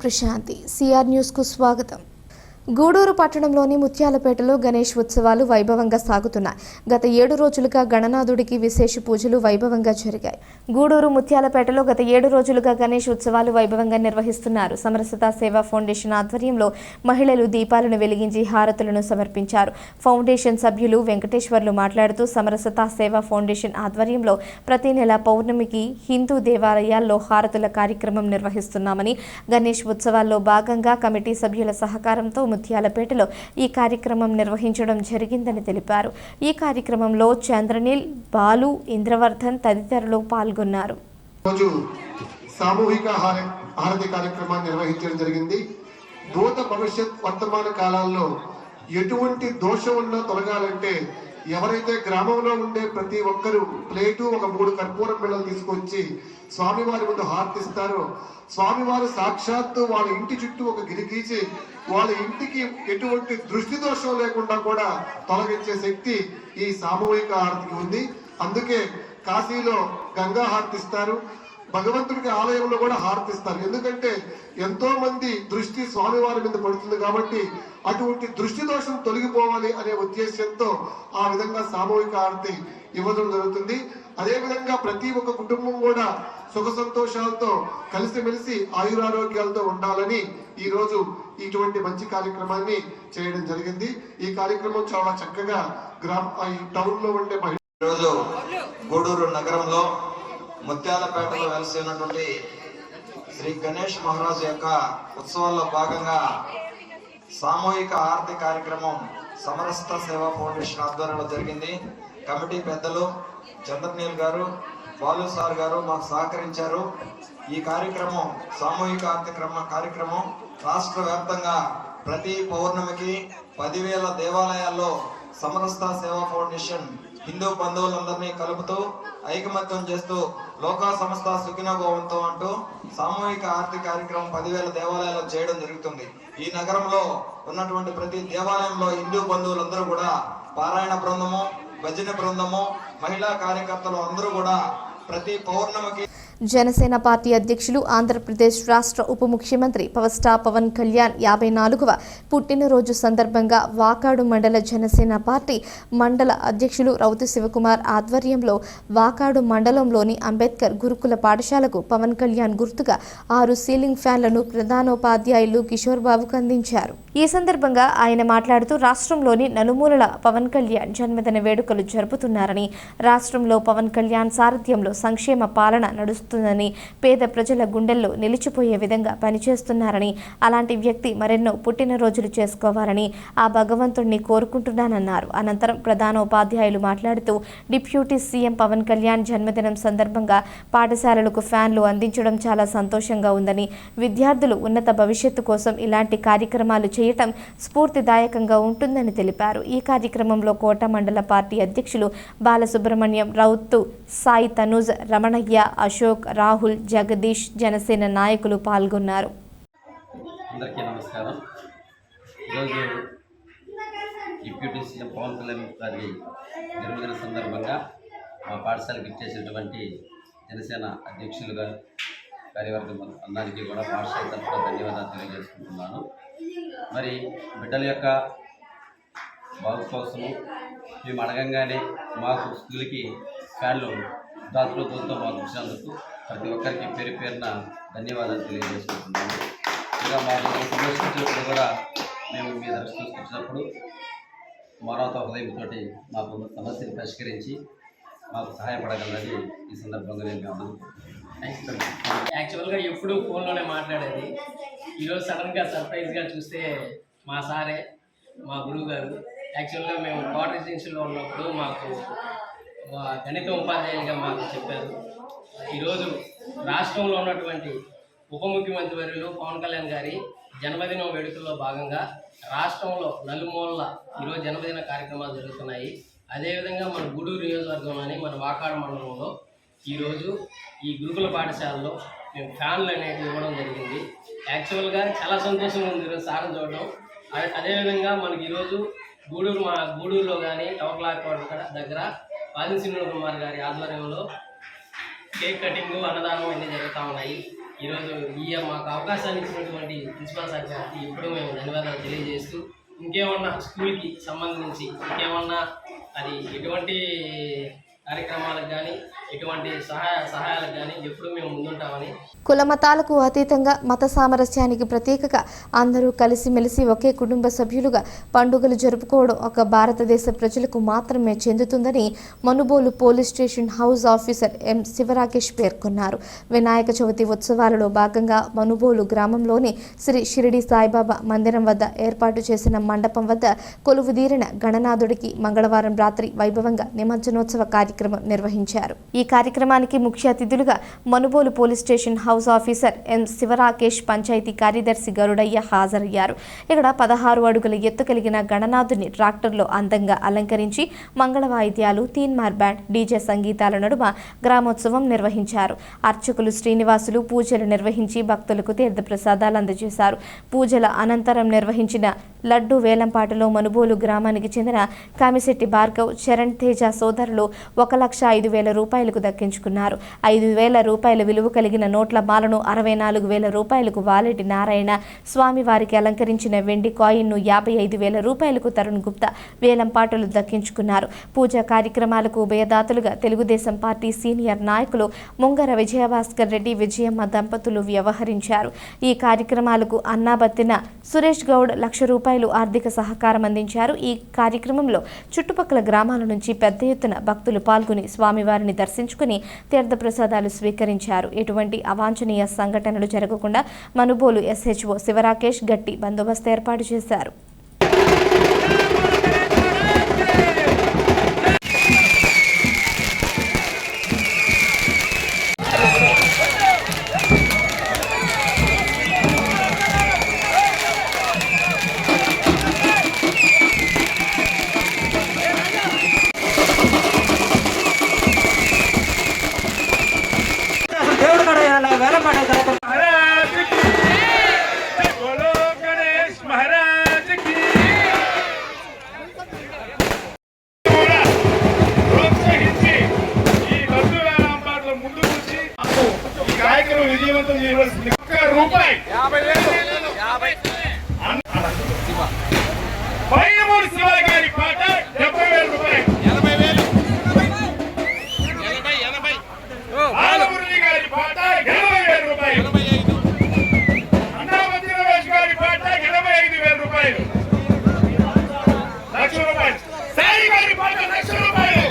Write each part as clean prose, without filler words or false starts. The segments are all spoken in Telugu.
ప్రశాంతి సిఆర్ న్యూస్ కు స్వాగతం. గూడూరు పట్టణంలోని ముత్యాలపేటలో గణేష్ ఉత్సవాలు వైభవంగా సాగుతున్నాయి. గత 7 రోజులుగా గణనాథుడికి విశేష పూజలు వైభవంగా జరిగాయి. గూడూరు ముత్యాలపేటలో గత 7 రోజులుగా గణేష్ ఉత్సవాలు వైభవంగా నిర్వహిస్తున్నారు. సమరసత సేవా ఫౌండేషన్ ఆధ్వర్యంలో మహిళలు దీపాలను వెలిగించి హారతులను సమర్పించారు. ఫౌండేషన్ సభ్యులు వెంకటేశ్వర్లు మాట్లాడుతూ సమరసత సేవా ఫౌండేషన్ ఆధ్వర్యంలో ప్రతి నెల పౌర్ణమికి హిందూ దేవాలయాల్లో హారతుల కార్యక్రమం నిర్వహిస్తున్నామని, గణేష్ ఉత్సవాల్లో భాగంగా కమిటీ సభ్యుల సహకారంతో ముత్యాలపేటలో ఈ కార్యక్రమం నిర్వహించడం జరిగిందని తెలిపారు. ఈ కార్యక్రమంలో చంద్రనీల్, బాలు, ఇంద్రవర్ధన్ తదితరులు పాల్గొన్నారు. సామూహిక హారతి కార్యక్రమాన్ని నిర్వహించడం జరిగింది. భూత భవిష్యత్ వర్తమాన కాలాల్లో ఎటువంటి దోషం ఉన్నా తొలగాలంటే ఎవరైతే గ్రామంలో ఉండే ప్రతి ఒక్కరూ ప్లేటు ఒక 3 కర్పూరం బిళ్ళలు తీసుకొచ్చి స్వామివారి ముందు హారతిస్తారో, స్వామివారు సాక్షాత్తు వాళ్ళ ఇంటి చుట్టూ ఒక గిరి గీసి వాళ్ళ ఇంటికి ఎటువంటి దృష్టి దోషం లేకుండా కూడా తొలగించే శక్తి ఈ సామూహిక హారతికి ఉంది. అందుకే కాశీలో గంగా హారతిస్తారు, భగవంతుడికి ఆలయంలో కూడా హారతిస్తారు. ఎందుకంటే ఎంతో మంది దృష్టి స్వామివారి మీద పడుతుంది కాబట్టి అటువంటి దృష్టి దోషం తొలగిపోవాలి అనే ఉద్దేశంతో ఆ విధంగా సామూహిక హారతి ఇవ్వడం జరుగుతుంది. అదే విధంగా ప్రతి ఒక్క కుటుంబం కూడా సుఖ సంతోషాలతో కలిసిమెలిసి ఆయురారోగ్యాలతో ఉండాలని ఈ రోజు ఇటువంటి మంచి కార్యక్రమాన్ని చేయడం జరిగింది. ఈ కార్యక్రమం చాలా చక్కగా టౌన్ లో ఉండే ఈరోజు గూడూరు నగరంలో ముత్యాలపేటలో వెలసి ఉన్నటువంటి శ్రీ గణేష్ మహారాజు యొక్క ఉత్సవాల్లో భాగంగా సామూహిక హారతి కార్యక్రమం సమరసత సేవా ఫౌండేషన్ ఆధ్వర్యంలో జరిగింది. కమిటీ పెద్దలు చంద్రనీల్ గారు, బాలు సార్ గారు మాకు సహకరించారు. ఈ కార్యక్రమం సామూహిక హారతి కార్యక్రమం రాష్ట్ర వ్యాప్తంగా ప్రతి పౌర్ణమికి 10,000 దేవాలయాల్లో సమరసత సేవా ఫౌండేషన్ హిందూ బంధువులందరినీ కలుపుతూ ఐకమత్యం చేస్తూ లోకా సంస్థ సుఖినో భవంతు అంటూ సామూహిక హారతి కార్యక్రమం 10,000 దేవాలయాల్లో చేయడం జరుగుతుంది. ఈ నగరంలో ఉన్నటువంటి ప్రతి దేవాలయంలో హిందూ బంధువులందరూ కూడా పారాయణ బృందము, భజన బృందము, మహిళా కార్యకర్తలు అందరూ కూడా ప్రతి పౌర్ణమికి జనసేన పార్టీ అధ్యక్షులు, ఆంధ్రప్రదేశ్ రాష్ట్ర ఉప ముఖ్యమంత్రి పవర్ స్టార్ పవన్ కళ్యాణ్ 54వ పుట్టినరోజు సందర్భంగా వాకాడు మండల జనసేన పార్టీ మండల అధ్యక్షులు రౌతు శివకుమార్ ఆధ్వర్యంలో వాకాడు మండలంలోని అంబేద్కర్ గురుకుల పాఠశాలకు పవన్ కళ్యాణ్ గుర్తుగా 6 సీలింగ్ ఫ్యాన్లను ప్రధానోపాధ్యాయులు కిషోర్ బాబుకు అందించారు. ఈ సందర్భంగా ఆయన మాట్లాడుతూ రాష్ట్రంలోని నలుమూలల పవన్ కళ్యాణ్ జన్మదిన వేడుకలు జరుపుతున్నారని, రాష్ట్రంలో పవన్ కళ్యాణ్ సారథ్యంలో సంక్షేమ పాలన నడుస్తుందని, పేద ప్రజల గుండెల్లో నిలిచిపోయే విధంగా పనిచేస్తున్నారని, అలాంటి వ్యక్తి మరెన్నో పుట్టినరోజులు చేసుకోవాలని ఆ భగవంతుడిని కోరుకుంటున్నానన్నారు. అనంతరం ప్రధానోపాధ్యాయులు మాట్లాడుతూ డిప్యూటీ సీఎం పవన్ కళ్యాణ్ జన్మదినం సందర్భంగా పాఠశాలలకు ఫ్యాన్లు అందించడం చాలా సంతోషంగా ఉందని, విద్యార్థులు ఉన్నత భవిష్యత్తు కోసం ఇలాంటి కార్యక్రమాలు చేయటం స్ఫూర్తిదాయకంగా ఉంటుందని తెలిపారు. ఈ కార్యక్రమంలో కోట మండల పార్టీ అధ్యక్షులు బాలసుబ్రహ్మణ్యం, రౌతు, సాయి తనూజ్, రమణయ్య, అశోక్, రాహుల్, జగదీష్, జనసేన నాయకులు పాల్గొన్నారు. అందరికీ నమస్కారం. ఈరోజు డిప్యూటీ సీఎం పవన్ కళ్యాణ్ గారి జన్మదిన సందర్భంగా మా పాఠశాలకు ఇచ్చేసినటువంటి జనసేన అధ్యక్షులుగా కార్యవర్గం అందరికీ కూడా పాఠశాల తరఫున ధన్యవాదాలు తెలియజేసుకుంటున్నాను. మరి బిడ్డల యొక్క బాగు కోసము మేము అడగంగానే మాకు స్కూల్కి ఫ్యాన్లు దాతృత్వంతో మాకు ఇచ్చినందుకు ప్రతి ఒక్కరికి పేరు పేరున ధన్యవాదాలు తెలియజేసుకుంటున్నాము. ఇంకా మాకు సమస్యలు కూడా మేము మీ దృష్టి వచ్చినప్పుడు మానవత హృదయంతో మాకు సమస్యను పరిష్కరించి మాకు సహాయపడగలరని ఈ సందర్భంగా నేను అనుకుంటున్నాను. యాక్చువల్గా ఎప్పుడు ఫోన్లోనే మాట్లాడేది. ఈరోజు సడన్గా సర్ప్రైజ్గా చూస్తే మా సారే, మా గురువు గారు. యాక్చువల్గా మేము కోట రెసిడెన్షియల్లో ఉన్నప్పుడు మాకు గణిత ఉపాధ్యాయులుగా మాకు చెప్పారు. ఈరోజు రాష్ట్రంలో ఉన్నటువంటి ఉప ముఖ్యమంత్రి వర్యులు పవన్ కళ్యాణ్ గారి జన్మదినం వేడుకల్లో భాగంగా రాష్ట్రంలో నలుమూలల ఈరోజు జన్మదిన కార్యక్రమాలు జరుగుతున్నాయి. అదేవిధంగా మన గూడూరు నియోజకవర్గంలోని మన వాకాడు మండలంలో ఈరోజు ఈ గురుకుల పాఠశాలలో మేము ఫ్యాన్లు అనేవి ఇవ్వడం జరిగింది. యాక్చువల్గా చాలా సంతోషంగా ఉంది ఈరోజు సారం చూడడం. అదేవిధంగా మనకి ఈరోజు గూడూరులో కానీ టవర్ క్లాక్ దగ్గర పాదిన శ్రీనివాస్ కుమార్ గారి ఆధ్వర్యంలో కేక్ కటింగ్, అన్నదానం అన్నీ జరుగుతూ ఉన్నాయి. ఈరోజు మాకు అవకాశాన్ని ఇచ్చినటువంటి ప్రిన్సిపాల్ సార్ గారికి ఎప్పుడూ మేము ధన్యవాదాలు తెలియజేస్తూ ఇంకేమన్నా స్కూల్కి సంబంధించి ఇంకేమన్నా అది ఎటువంటి కార్యక్రమాలకు కానీ ఎటువంటి సహాయాలకు కానీ ఎప్పుడు మేము ముందుంటామని. కుల మతాలకు అతీతంగా మత సామరస్యానికి ప్రతీకగా అందరూ కలిసిమెలిసి ఒకే కుటుంబ సభ్యులుగా పండుగలు జరుపుకోవడం ఒక భారతదేశ ప్రజలకు మాత్రమే చెందుతుందని Manubolu police station house officer M Sivarakesh పేర్కొన్నారు. వినాయక చవితి ఉత్సవాలలో భాగంగా మనుబోలు గ్రామంలోని శ్రీ షిరిడి సాయిబాబా మందిరం వద్ద ఏర్పాటు చేసిన మండపం వద్ద కొలువుదీరిన గణనాథుడికి మంగళవారం రాత్రి వైభవంగా నిమజ్జనోత్సవ కార్యక్రమం నిర్వహించారు. ఈ కార్యక్రమానికి ముఖ్య అతిథులుగా Manubolu police station house officer M Sivarakesh, panchayat కార్యదర్శి గరుడయ్య హాజరయ్యారు. ఇక్కడ 16 అడుగుల ఎత్తు కలిగిన గణనాథుని ట్రాక్టర్లో అందంగా అలంకరించి మంగళ వాయిద్యాలు, తీన్మార్ బ్యాండ్, డీజే సంగీతాల నడుమ గ్రామోత్సవం నిర్వహించారు. అర్చకులు శ్రీనివాసులు పూజలు నిర్వహించి భక్తులకు తీర్థప్రసాదాలు అందజేశారు. పూజల అనంతరం నిర్వహించిన లడ్డు వేలంపాటలో మనుబోలు గ్రామానికి చెందిన కామిశెట్టి భార్గవ్, చరణ్ తేజ సోదరులు 1,05,000 రూపాయలకు దక్కించుకున్నారు. 5,000 రూపాయల విలువ కలిగిన నోట్ల మాలను 64,000 రూపాయలకు వాలెటి నారాయణ, స్వామివారికి అలంకరించిన వెండి కాయిన్ను 55,000 రూపాయలకు తరుణ్ గుప్తా వేలంపాటలు దక్కించుకున్నారు. పూజా కార్యక్రమాలకు ఉభయదాతలుగా తెలుగుదేశం పార్టీ సీనియర్ నాయకులు ముంగర విజయభాస్కర్ రెడ్డి, విజయమ్మ దంపతులు వ్యవహరించారు. ఈ కార్యక్రమాలకు అన్నాబత్తిన సురేష్ గౌడ్ 1,00,000 రూపాయలు ఆర్థిక సహకారం అందించారు. ఈ కార్యక్రమంలో చుట్టుపక్కల గ్రామాల నుంచి పెద్ద ఎత్తున భక్తులు పాల్గొని స్వామివారిని దర్శించుకుని తీర్థప్రసాదాలు స్వీకరించారు. ఎటువంటి అవాంఛనీయ సంఘటనలు జరగకుండా మనుబోలు ఎస్హెచ్ఓ శివరాకేష్ గట్టి బందోబస్తు ఏర్పాటు చేశారు. విజయవంతం చేయవలసింది. రూపాయి 13 శివాల గారి పాట 70,000 రూపాయలు. బాలమురళి గారి పాట 80,000 రూపాయలు. అన్నామతి రమేష్ గారి పాట 85,000 రూపాయలు. 1,00,000 రూపాయలు. సాయి గారి పాట 1,00,000 రూపాయలు.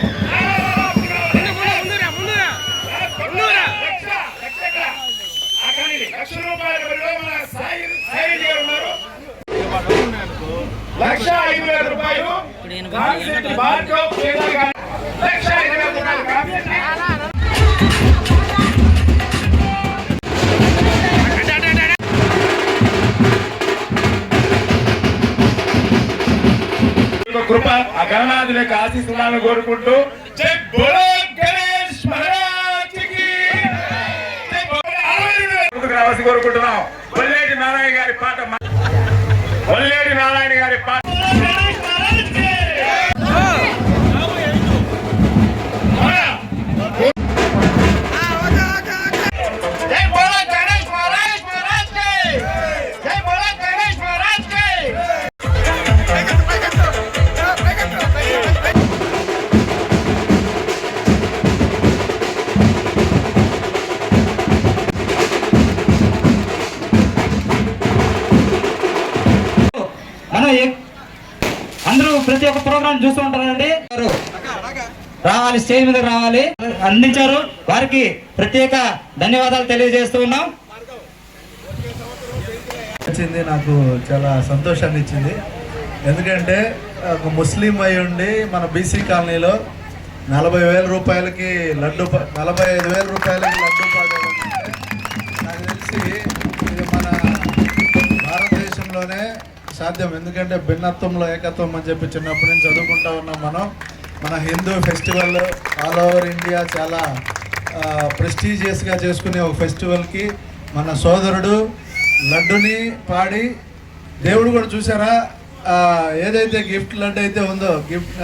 కృప ఆ గణనాథుని యొక్క ఆశీస్సులను కోరుకుంటూ జై బోలో గణేష్ మహారాజ్ కి రావాల్సి కోరుకుంటున్నాం. వల్లేటి నారాయణ గారి పాట అందరూ ప్రతి ఒక్క ప్రోగ్రాం చూస్తూ ఉంటారండి. రావాలి, స్టేజ్ మీద రావాలి, అందించారు. వారికి ప్రత్యేక ధన్యవాదాలు తెలియజేస్తూ ఉన్నాం. నాకు చాలా సంతోషాన్ని ఇచ్చింది. ఎందుకంటే ఒక ముస్లిం అయి ఉండి మన బీసీ కాలనీలో 40,000 రూపాయలకి లడ్డు 45,000 రూపాయలకి లడ్డు పాడంటే నాకు తెలిసి ఇది మన భారతదేశంలోనే సాధ్యం. ఎందుకంటే భిన్నత్వంలో ఏకత్వం అని చెప్పి చిన్నప్పటి నుంచి చదువుకుంటా ఉన్నాం. మన Hindu festival all over India చాలా ప్రెస్టీజియస్గా చేసుకునే ఒక ఫెస్టివల్కి మన సోదరుడు లడ్డుని పాడి దేవుడు కూడా చూసారా, ఏదైతే గిఫ్ట్ లడ్డు అయితే ఉందో గిఫ్ట్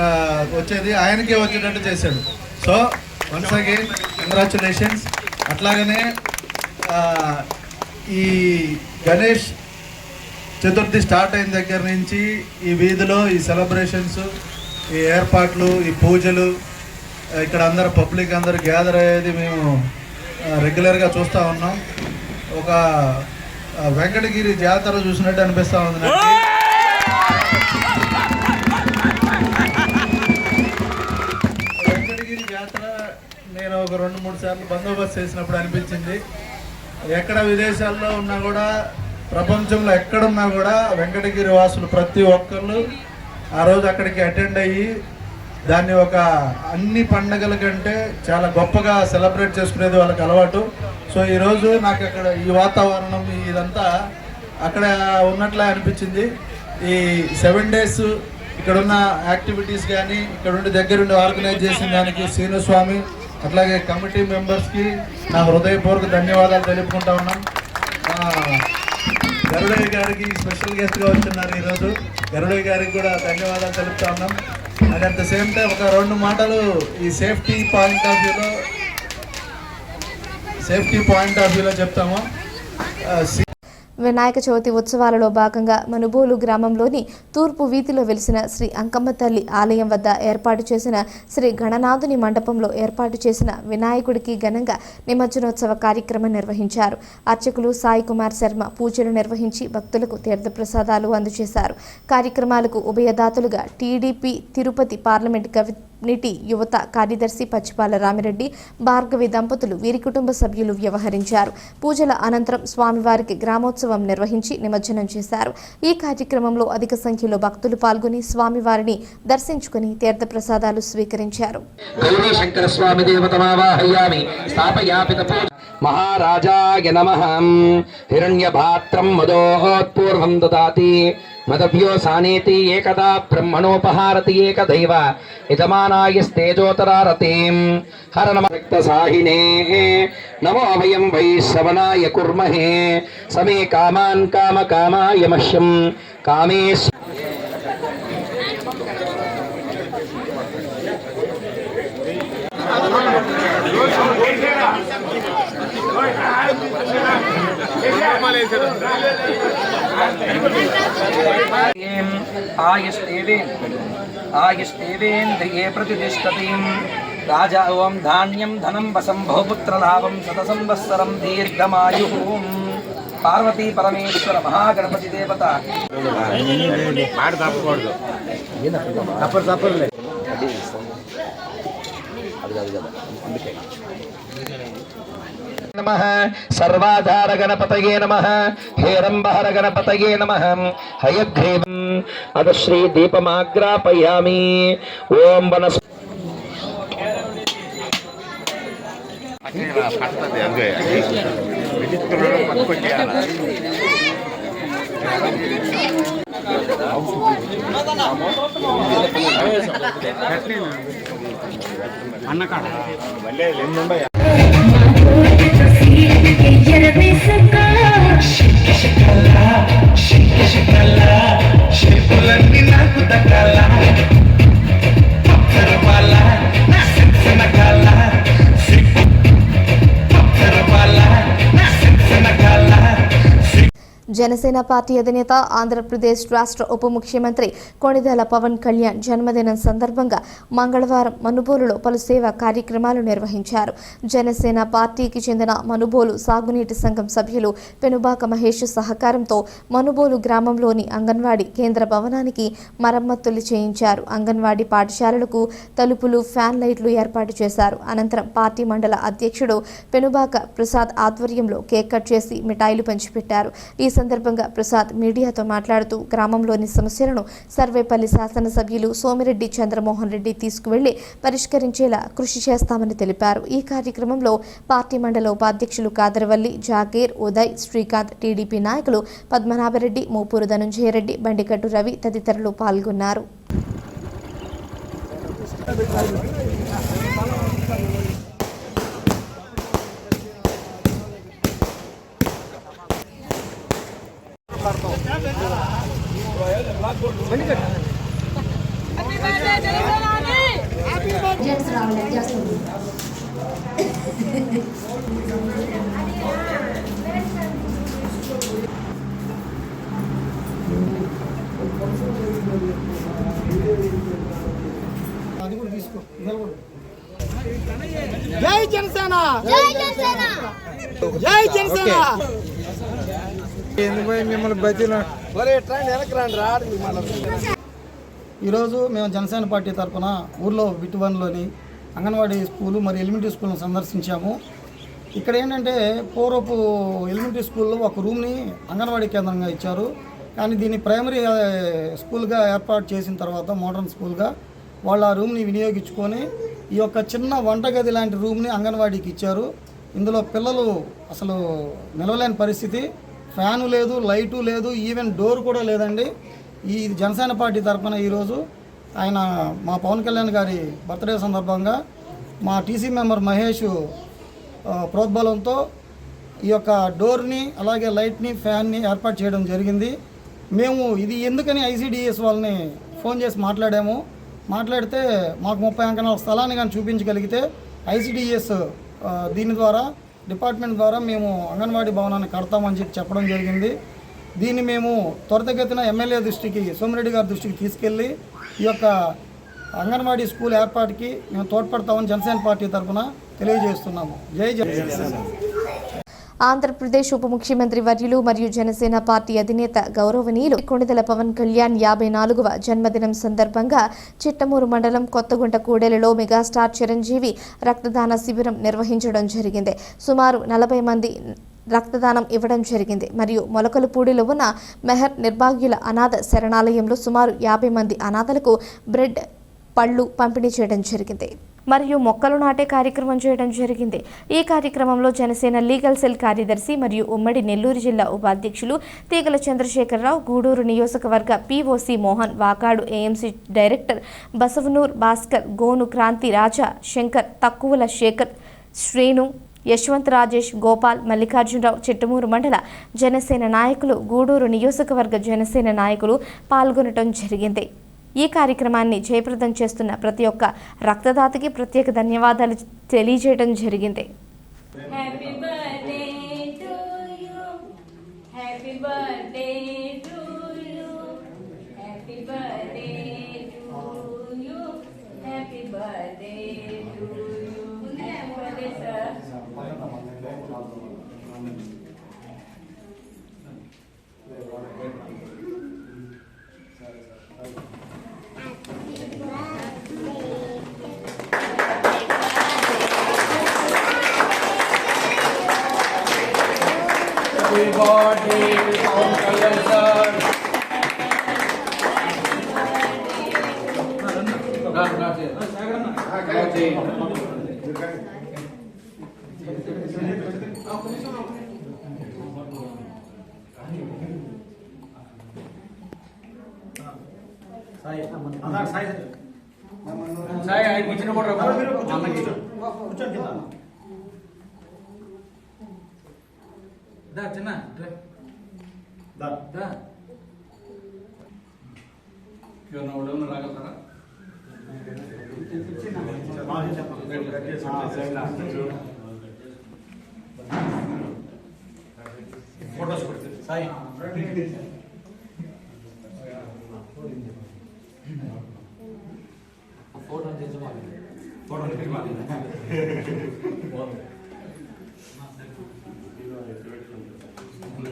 వచ్చేది ఆయనకే వచ్చేటట్టు చేశాడు. So once again congratulations. అట్లాగనే ఈ గణేష్ చతుర్థి స్టార్ట్ అయిన దగ్గర నుంచి ఈ వీధిలో ఈ సెలబ్రేషన్స్, ఈ ఏర్పాట్లు, ఈ పూజలు, ఇక్కడ అందరు పబ్లిక్ అందరు గ్యాదర్ అయ్యేది మేము రెగ్యులర్గా చూస్తూ ఉన్నాం. ఒక వెంకటగిరి జాతర చూసినట్టు అనిపిస్తూ ఉంది నాకు. వెంకటగిరి జాతర నేను ఒక 2-3 సార్లు బందోబస్తు చేసినప్పుడు అనిపించింది. ఎక్కడ విదేశాల్లో ఉన్నా కూడా, ప్రపంచంలో ఎక్కడున్నా కూడా వెంకటగిరి వాసులు ప్రతి ఒక్కళ్ళు ఆ రోజు అక్కడికి అటెండ్ అయ్యి దాన్ని ఒక అన్ని పండగల కంటే చాలా గొప్పగా సెలబ్రేట్ చేసుకునేది వాళ్ళకి అలవాటు. సో ఈరోజు నాకు అక్కడ ఈ వాతావరణం ఇదంతా అక్కడ ఉన్నట్లే అనిపించింది. ఈ 7 days ఇక్కడున్న యాక్టివిటీస్ కానీ ఇక్కడ ఉండి దగ్గరుండి ఆర్గనైజ్ చేసిన దానికి శ్రీనుస్వామి అట్లాగే కమిటీ మెంబర్స్కి నా హృదయపూర్వక ధన్యవాదాలు తెలుపుకుంటా ఉన్నాం. గరుడయ్య గారికి స్పెషల్ గెస్ట్గా వచ్చున్నారు ఈరోజు. గరుడయ్య గారికి కూడా ధన్యవాదాలు తెలుపుతా ఉన్నాం. And at the same time ఒక 2 మాటలు ఈ సేఫ్టీ పాయింట్ ఆఫ్ వ్యూలో చెప్తాము. వినాయక చవితి ఉత్సవాలలో భాగంగా మనుబోలు గ్రామంలోని తూర్పు వీధిలో వెలిసిన శ్రీ అంకమ్మ తల్లి ఆలయం వద్ద ఏర్పాటు చేసిన శ్రీ గణనాథుని మండపంలో ఏర్పాటు చేసిన వినాయకుడికి ఘనంగా నిమజ్జనోత్సవ కార్యక్రమం నిర్వహించారు. అర్చకులు సాయి కుమార్ శర్మ పూజలు నిర్వహించి భక్తులకు తీర్థప్రసాదాలు అందజేశారు. కార్యక్రమాలకు ఉభయదాతలుగా టీడీపీ తిరుపతి పార్లమెంట్ కమ్యూనిటీ యువత కార్యదర్శి పచ్చిపాల రామిరెడ్డి, భార్గవి దంపతులు, వీరి కుటుంబ సభ్యులు వ్యవహరించారు. పూజల అనంతరం స్వామివారికి గ్రామోత్సవం నిర్వహించి నిమజ్జనం చేశారు. ఈ కార్యక్రమంలో అధిక సంఖ్యలో భక్తులు పాల్గొని స్వామివారిని దర్శించుకుని తీర్థప్రసాదాలు స్వీకరించారు. మహారాజాయ నమః. హిరణ్యభాత్రం మదోహోత్పూర్వం దదాతి మదభ్యో సానేతి ఏకదా బ్రహ్మణోపహారతి ఏకదైవ యజమానాయ స్తేజోతరారతిం. హర నమః రక్తసాహినే నమో అభయం వైశ్రవణాయ కుర్మహే. సమే కామాన్ కామకామాయ మహ్యం కామేశ్. ఆయుష్ేంద్రియే ప్రతిష్టతిం. రాజా ఓం ధాన్యం ధనం వసం బహుపుత్రలాభం శత సంవత్సరం దీర్ఘమాయు. పార్వతీ పరమేశ్వర మహాగణపతి దేవత. నమః. సర్వాధార గణపతయే నమః. హేరంబహర గణపతయే నమః. హయగ్రీవం అద శ్రీ దీపమాగ్రాపయామి. ఓం వనస్ అన్నకాడ నాకు దక్కాల జనసేన పార్టీ అధినేత ఆంధ్రప్రదేశ్ రాష్ట్ర ఉప ముఖ్యమంత్రి కొణిదెల పవన్ కళ్యాణ్ జన్మదినం సందర్భంగా మంగళవారం మనుబోలులో పలు సేవా కార్యక్రమాలు నిర్వహించారు. జనసేన పార్టీకి చెందిన మనుబోలు సాగునీటి సంఘం సభ్యులు పెనుబాక మహేష్ సహకారంతో మనుబోలు గ్రామంలోని అంగన్వాడీ కేంద్ర భవనానికి మరమ్మతులు చేయించారు. అంగన్వాడీ పాఠశాలలకు తలుపులు, ఫ్యాన్ లైట్లు ఏర్పాటు చేశారు. అనంతరం పార్టీ మండల అధ్యక్షుడు పెనుబాక ప్రసాద్ ఆధ్వర్యంలో కేక్ కట్ చేసి మిఠాయిలు పంచిపెట్టారు. ఈ సందర్భంగా ప్రసాద్ మీడియాతో మాట్లాడుతూ గ్రామంలోని సమస్యలను సర్వేపల్లి శాసనసభ్యులు సోమిరెడ్డి చంద్రమోహన్ రెడ్డి తీసుకువెళ్లి పరిష్కరించేలా కృషి చేస్తామని తెలిపారు. ఈ కార్యక్రమంలో పార్టీ మండల ఉపాధ్యక్షులు కాదరవల్లి, జాగీర్, ఉదయ్, శ్రీకాంత్, టీడీపీ నాయకులు పద్మనాభరెడ్డి, మోపూరు ధనుంజయరెడ్డి, బండికట్టు రవి తదితరులు పాల్గొన్నారు. జై జనసేన, జై జనసేన, జై జనసేన. ఈరోజు మేము జనసేన పార్టీ తరఫున ఊర్లో బిట్టువన్లోని అంగన్వాడీ స్కూలు మరియు ఎలిమెంటరీ స్కూల్ను సందర్శించాము. ఇక్కడ ఏంటంటే పూర్వపు ఎలిమెంటరీ స్కూల్లో ఒక రూమ్ని అంగన్వాడీ కేంద్రంగా ఇచ్చారు. కానీ దీన్ని ప్రైమరీ స్కూల్గా ఏర్పాటు చేసిన తర్వాత మోడర్న్ స్కూల్గా వాళ్ళు ఆ రూమ్ని వినియోగించుకొని ఈ యొక్క చిన్న వంటగది లాంటి రూమ్ని అంగన్వాడీకి ఇచ్చారు. ఇందులో పిల్లలు అసలు నిలవలేని పరిస్థితి. ఫ్యాను లేదు, లైటు లేదు, ఈవెన్ డోర్ కూడా లేదండి. ఈ జనసేన పార్టీ తరఫున ఈరోజు ఆయన మా పవన్ కళ్యాణ్ గారి బర్త్డే సందర్భంగా మా టీసీ మెంబర్ మహేష్ ప్రోద్బలంతో ఈ యొక్క డోర్ని అలాగే లైట్ని ఫ్యాన్ని ఏర్పాటు చేయడం జరిగింది. మేము ఇది ఎందుకని ఐసీడీఎస్ వాళ్ళని ఫోన్ చేసి మాట్లాడితే మాకు 30 అంకణాల స్థలాన్ని కానీ చూపించగలిగితే ఐసీడీఎస్ దీని ద్వారా డిపార్ట్మెంట్ ద్వారా మేము అంగన్వాడీ భవనాన్ని కడతామని చెప్పడం జరిగింది. దీన్ని మేము త్వరితగతిన ఎమ్మెల్యే దృష్టికి, సోమిరెడ్డి గారి దృష్టికి తీసుకెళ్ళి ఈ యొక్క అంగన్వాడీ స్కూల్ ఏర్పాటుకి మేము తోడ్పడతామని జనసేన పార్టీ తరఫున తెలియజేస్తున్నాము. జై జనసేన. ఆంధ్రప్రదేశ్ ఉప ముఖ్యమంత్రి వర్యులు మరియు జనసేన పార్టీ అధినేత గౌరవనీయులు కొణిదెల పవన్ కళ్యాణ్ 54వ జన్మదినం సందర్భంగా చిట్టమూరు మండలం కొత్తగుంట కూడలిలో మెగాస్టార్ చిరంజీవి రక్తదాన శిబిరం నిర్వహించడం జరిగింది. సుమారు 40 మంది రక్తదానం ఇవ్వడం జరిగింది. మరియు మొలకలపూడిలో ఉన్న మెహర్ నిర్భాగ్యుల అనాథ శరణాలయంలో సుమారు 50 మంది అనాథలకు బ్రెడ్, పళ్ళు పంపిణీ చేయడం జరిగింది మరియు మొక్కలు నాటే కార్యక్రమం చేయడం జరిగింది. ఈ కార్యక్రమంలో జనసేన లీగల్ సెల్ కార్యదర్శి మరియు ఉమ్మడి నెల్లూరు జిల్లా ఉపాధ్యక్షులు తీగల చంద్రశేఖరరావు, గూడూరు నియోజకవర్గ POC Mohan, Vakadu AMC director Basavanur Bhaskar, Gonu Kranthi రాజా, శంకర్, తక్కువల శేఖర్, శ్రీను, యశ్వంత్ రాజేష్, గోపాల్, మల్లికార్జునరావు, చిట్టమూరు మండల జనసేన నాయకులు, గూడూరు నియోజకవర్గ జనసేన నాయకులు పాల్గొనడం జరిగింది. ఈ కార్యక్రమాన్ని జయప్రదం చేస్తున్న ప్రతి ఒక్క రక్తదాతకి ప్రత్యేక ధన్యవాదాలు తెలియజేయడం జరిగింది.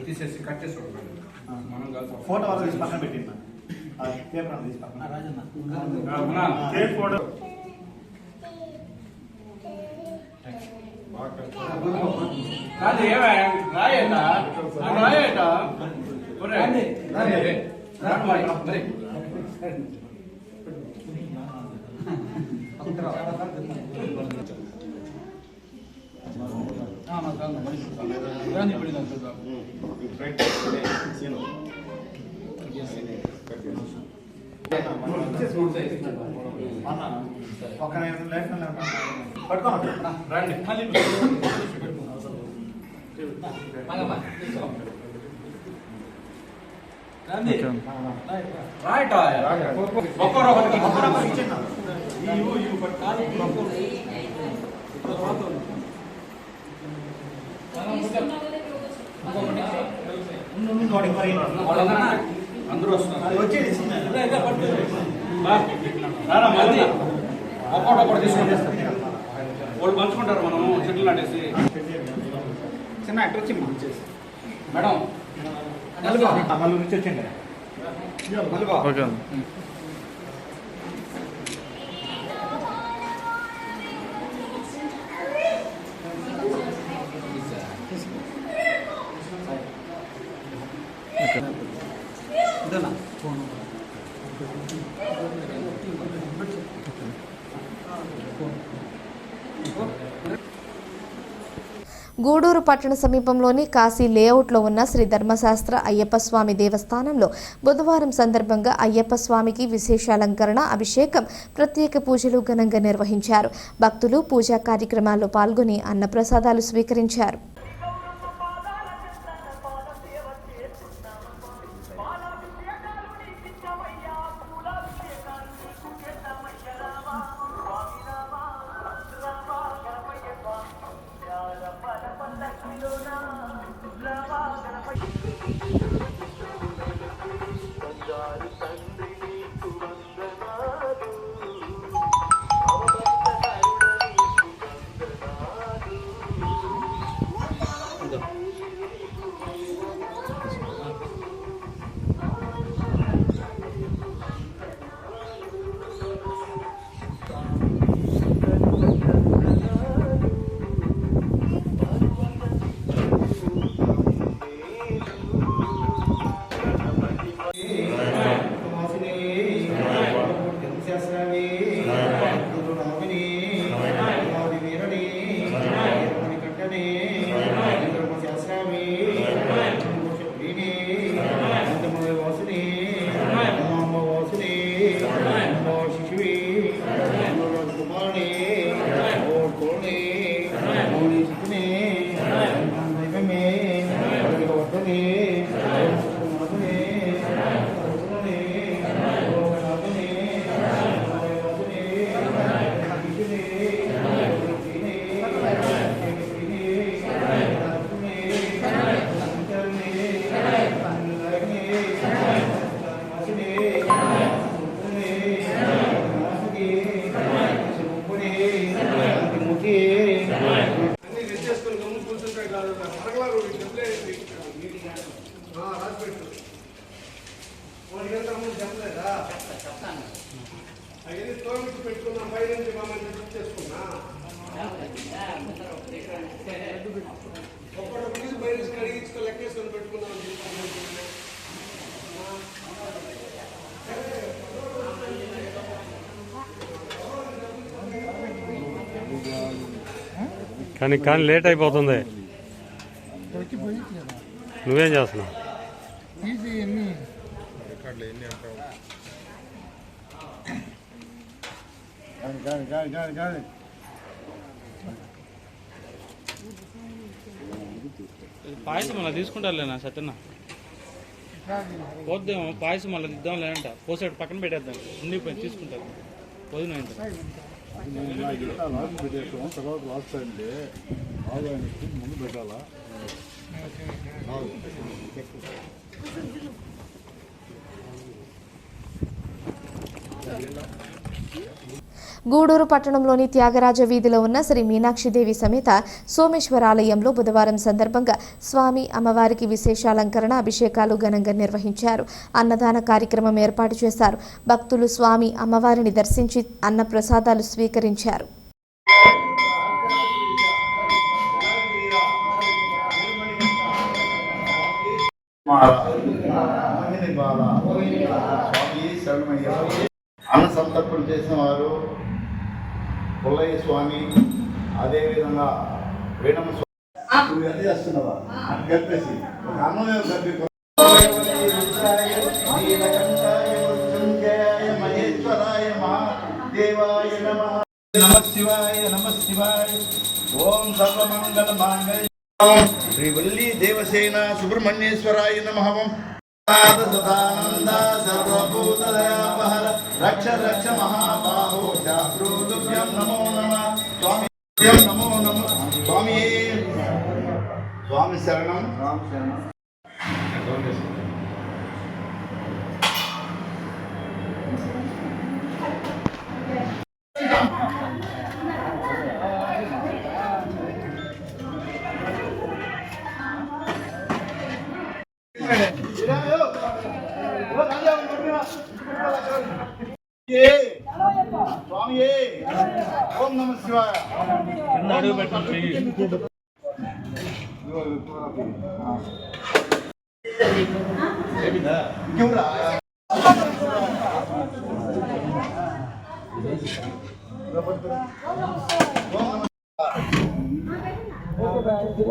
తీసేసి కట్ చేసి ఫోటో వాళ్ళు తీసి పక్కన పెట్టింది. పేపర్ తీసి పక్కన ఫోటో అందరూ వస్తున్నారు మళ్ళీ ఒక్కొక్కటి తీసుకుంటే వాళ్ళు పంచుకుంటారు. మనము చెట్లు నాటేసి చిన్న అట్టు వచ్చి మేడం మళ్ళీ నుంచి వచ్చింది ఓకే. గూడూరు పట్టణ సమీపంలోని కాశీ లేఅవుట్లో ఉన్న శ్రీ ధర్మశాస్త్ర అయ్యప్ప స్వామి దేవస్థానంలో బుధవారం సందర్భంగా అయ్యప్ప స్వామికి విశేష అలంకరణ, అభిషేకం, ప్రత్యేక పూజలు ఘనంగా నిర్వహించారు. భక్తులు పూజా కార్యక్రమాల్లో పాల్గొని అన్నప్రసాదాలు స్వీకరించారు. కానీ లేట్ అయిపోతుంది. నువ్వేం చేస్తున్నావు? పాయసం మళ్ళీ తీసుకుంటారులేనా సత్యన్న? పోద్దేమో పాయసం మళ్ళీ ఇద్దాం లేదంట, పోసేటు పక్కన పెట్టేద్దాం, ఉండిపోయి తీసుకుంటారు వదిన. తర్వాత లాస్ట్ టైంది ఆదాయానికి ముందు పెట్టాలా? గూడూరు పట్టణంలోని త్యాగరాజ వీధిలో ఉన్న శ్రీ మీనాక్షిదేవి సమేత సోమేశ్వరాలయంలో బుధవారం సందర్భంగా స్వామి అమ్మవారికి విశేష అలంకరణ, అభిషేకాలు ఘనంగా నిర్వహించారు. అన్నదాన కార్యక్రమం ఏర్పాటు చేశారు. భక్తులు స్వామి అమ్మవారిని దర్శించి అన్న ప్రసాదాలు స్వీకరించారు. అన్న సంతర్పణ చేసిన వారు పుల్లయ్య స్వామి, అదేవిధంగా వేణమ స్వామి అదే చేస్తున్నావా అని కలిపేసి ఒక అన్నమే కలిపి మహేశ్వరాయ మహాదేవాయ నమః. నమః శివాయ నమః శివాయ. ఓం సర్వమంగళ మాంగళ్యం శ్రీ వల్లి దేవసేన సుబ్రహ్మణ్యేశ్వరాయ నమః. సదానంద సర్వభూతదయాపహర రక్ష రక్ష మహాబాహో శాస్త్రోభ్యం నమో నమః. స్వామి నమో నమః. స్వామి స్వామి శరణం. ఓం నమః శివాయ. అడుగు పెట్టండి.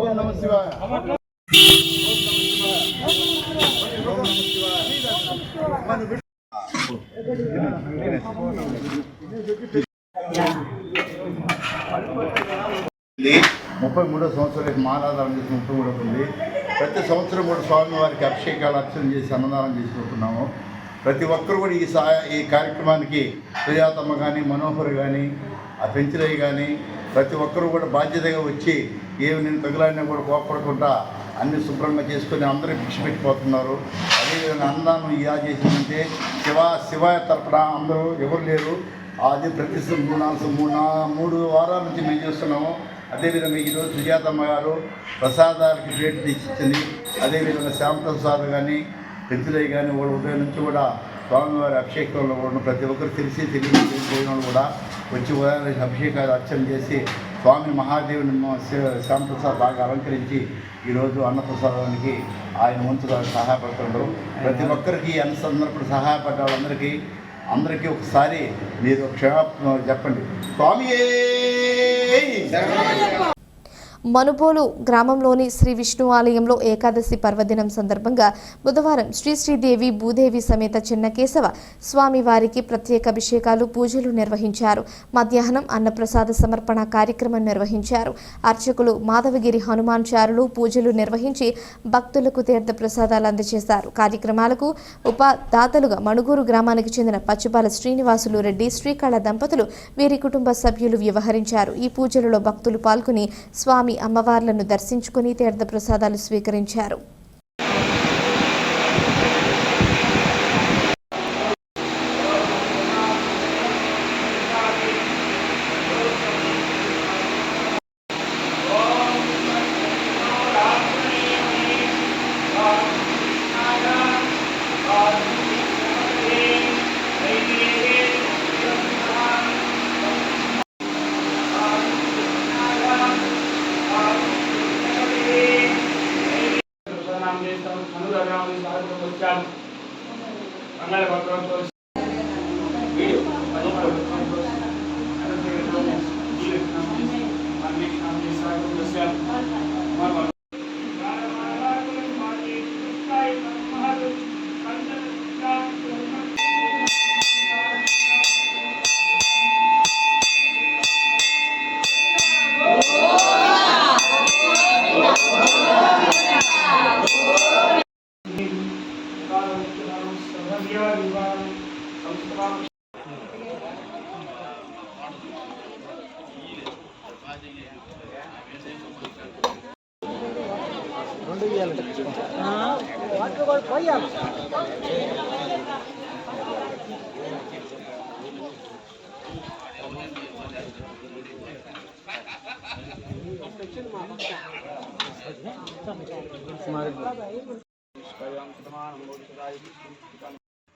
ఓం నమః శివాయ. ముప్పై 33వ సంవత్సరం మాలాధారం చేసి 33 ఉంది. ప్రతి సంవత్సరం కూడా స్వామివారికి అభిషేకాలు అర్చన చేసి అన్నదానం చేసుకుంటున్నాము. ప్రతి ఒక్కరు కూడా ఈ కార్యక్రమానికి సుజాతమ్మ కానీ, మనోహర్ కానీ, ఆ పెంచులయ్య కానీ ప్రతి ఒక్కరు కూడా బాధ్యతగా వచ్చి ఏమి నేను తగులాడినా కూడా కోపడకుండా అన్ని శుభ్రంగా చేసుకొని అందరూ భిక్ష పెట్టిపోతున్నారు. అదేవిధంగా అన్నదానం ఇలా చేసిందంటే శివ తరపున అందరూ ఎవరు లేరు. అది ప్రతి 3 వారాల నుంచి మేము చేస్తున్నాము. అదేవిధంగా ఈరోజు సుజాతమ్మ గారు ప్రసాదాలకి ప్లేట్ తెచ్చిచ్చింది. అదేవిధంగా శ్యామప్రసాద్ కానీ, పెంచులయ్య కానీ వాళ్ళ ఉదయం నుంచి కూడా స్వామివారి అభిషేకంలో కూడా ప్రతి ఒక్కరు తెలియని వాళ్ళు కూడా వచ్చి ఉదయం అభిషేకాలు అర్చన చేసి స్వామి మహాదేవుని శ్యామప్రసాద్ బాగా అలంకరించి ఈరోజు అన్నప్రసాదానికి ఆయన వంతుగా సహాయపడుతున్నారు. ప్రతి ఒక్కరికి అన్న సందర్భంలో సహాయపడ్డ వాళ్ళందరికీ ఒకసారి మీరు క్షమాపణ చెప్పండి. స్వామియే. మనుబోలు గ్రామంలోని శ్రీ విష్ణు ఆలయంలో ఏకాదశి పర్వదినం సందర్భంగా బుధవారం శ్రీదేవి భూదేవి సమేత చెన్నకేశవ స్వామివారికి ప్రత్యేక అభిషేకాలు పూజలు నిర్వహించారు. మధ్యాహ్నం అన్నప్రసాద సమర్పణ కార్యక్రమం నిర్వహించారు. అర్చకులు మాధవగిరి హనుమాన్చారులు పూజలు నిర్వహించి భక్తులకు తీర్థ ప్రసాదాలు అందజేశారు. కార్యక్రమాలకు ఉపదాతలుగా మణుగూరు గ్రామానికి చెందిన పచ్చుపాల శ్రీనివాసులు రెడ్డి, శ్రీకళ దంపతులు, వీరి కుటుంబ సభ్యులు వ్యవహరించారు. ఈ పూజలలో భక్తులు పాల్గొని స్వామి అమ్మవార్లను దర్శించుకుని తీర్థ ప్రసాదాలు స్వీకరించారు.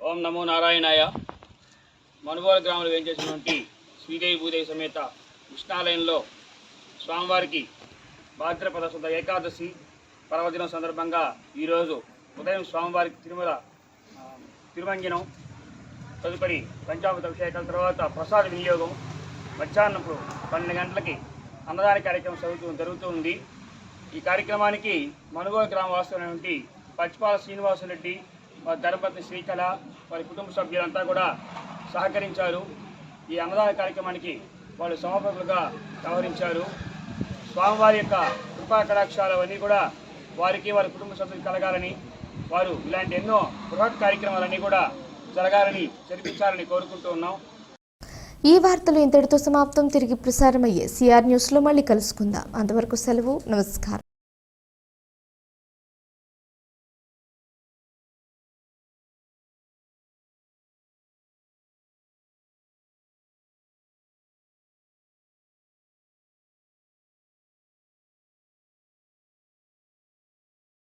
ఓం నమో నారాయణాయ. మనుగోలు గ్రామంలో వేయించేసినటువంటి శ్రీదేవి భూదేవి సమేత కృష్ణాలయంలో స్వామివారికి భాద్రపద శుద్ధ ఏకాదశి పర్వదినం సందర్భంగా ఈరోజు ఉదయం స్వామివారికి తిరుమంజనం, తదుపరి పంచామృత అభిషేకాల తర్వాత ప్రసాద వినియోగం, మధ్యాహ్నం 12 గంటలకి అన్నదాన కార్యక్రమం జరుగుతూ ఉంది. ఈ కార్యక్రమానికి మనుగోలు గ్రామ వాస్తవమైనటువంటి పచ్చిపాల శ్రీనివాసరెడ్డి, వారి ధర్మపత్ని శ్రీకళ, వారి కుటుంబ సభ్యులంతా కూడా సహకరించారు. ఈ అన్నదాన కార్యక్రమానికి వాళ్ళు సమర్పకులుగా వ్యవహరించారు. స్వామివారి యొక్క కృపా కటాక్షాలు అవన్నీ కూడా వారికి, వారి కుటుంబ సభ్యులు కలగాలని, వారు ఇలాంటి ఎన్నో బృహత్ కార్యక్రమాలన్నీ కూడా జరగాలని, జరిపించాలని కోరుకుంటూ ఉన్నాం. ఈ వార్తలు ఇంతటితో సమాప్తం. తిరిగి ప్రసారమయ్యే సిఆర్ న్యూస్లో మళ్ళీ కలుసుకుందాం. అంతవరకు సెలవు. నమస్కారం.